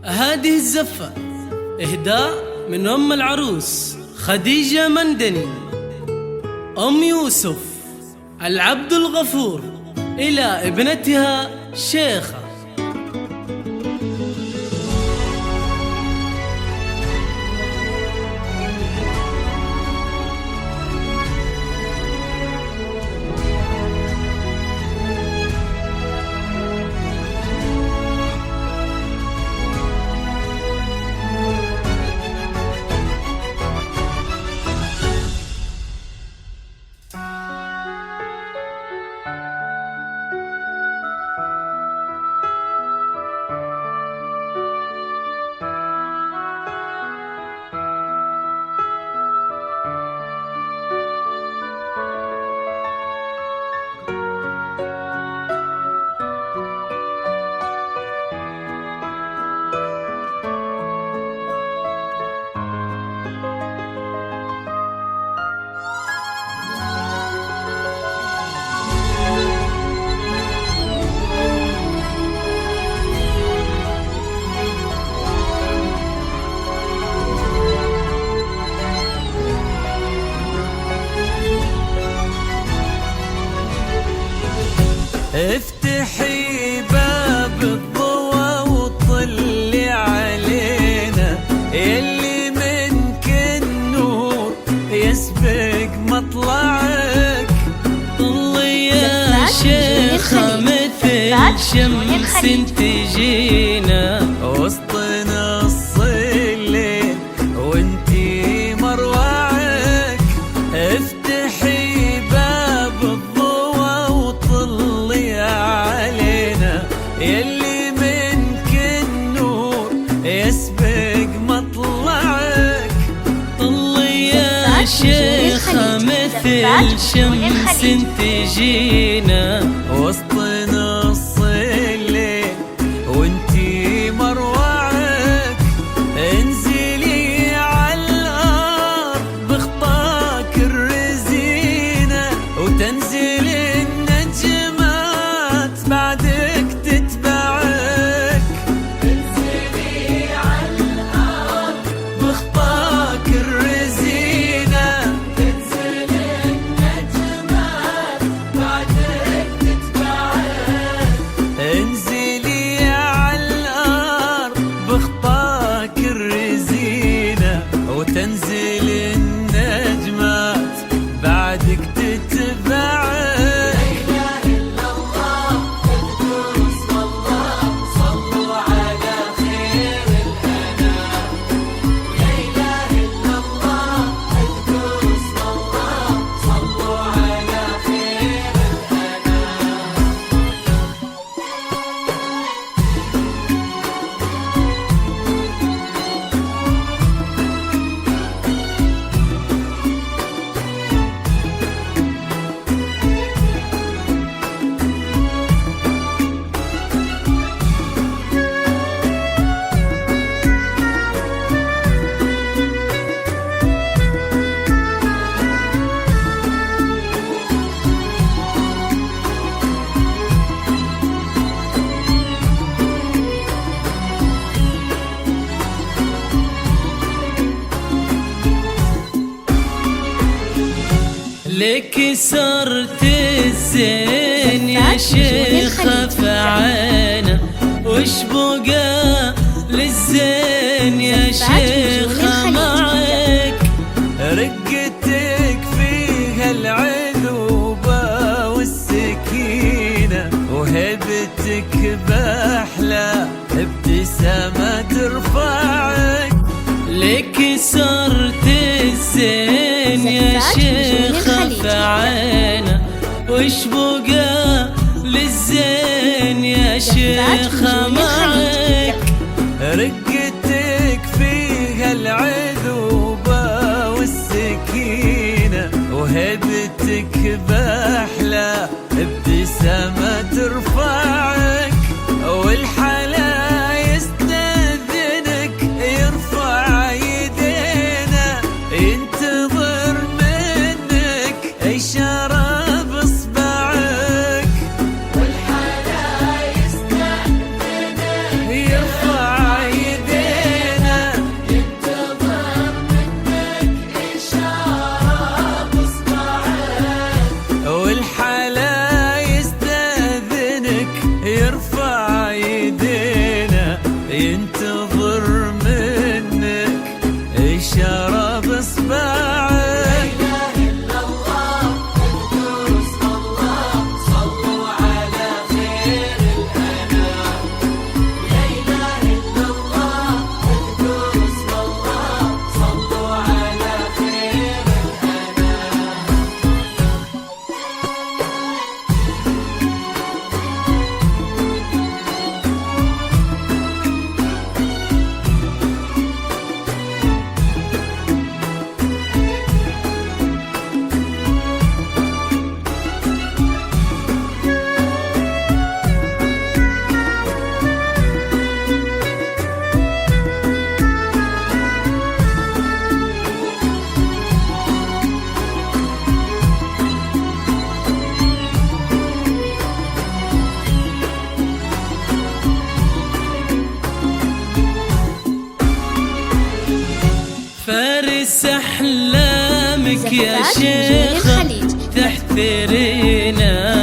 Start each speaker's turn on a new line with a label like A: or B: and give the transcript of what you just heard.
A: هذه الزفة إهداء من أم العروس خديجة مندني أم يوسف العبد الغفور إلى ابنتها شيخة.
B: افتحي باب الضوى وطلي علينا، يلي منك النور يسبق مطلعك.
A: طلي يا شيخة مثل شمس تجينا
B: وسط نص الليل وانتي مروعك. افتحي باب الضوى وطلي علينا، يلي منك النور يسبق مطلعك.
A: طلي يا شيخة مثل شمس تجينا
B: وسط نص الليل وانتي مروعك. انزلي على الارض بخطاك الرزينة، وتنزل النجمات بعدك تتبعك. انزلي على الارض بخطاك الرزينة، تنزل النجمات بعدك تتبعك. انزلي على الارض بخطاك الرزينة، وتنزل النجمات بعدك تتبعك.
A: لك صرت الزين يا شيخة فعانا، وش بقى للزين يا شيخة معك؟
B: رقتك فيها العذوبة والسكينة، وهبتك بأحلى ابتسامة ترفعك.
A: لك صرت الزين يا شيخة فعانا، وش بقى للزين يا شيخة معك؟
B: رقتك فيها العذوبة والسكينة، وهبتك بأحلى ابتسامة ترفعك. والحلا يستأذنك يرفع يدينا، ينتظر منك إشارة بإصبعك. والحلا يستأذنك يرفع يدينا ينتظر منك إشارة بإصبعك.
A: فارس أحلامك يا شيخة تحترينا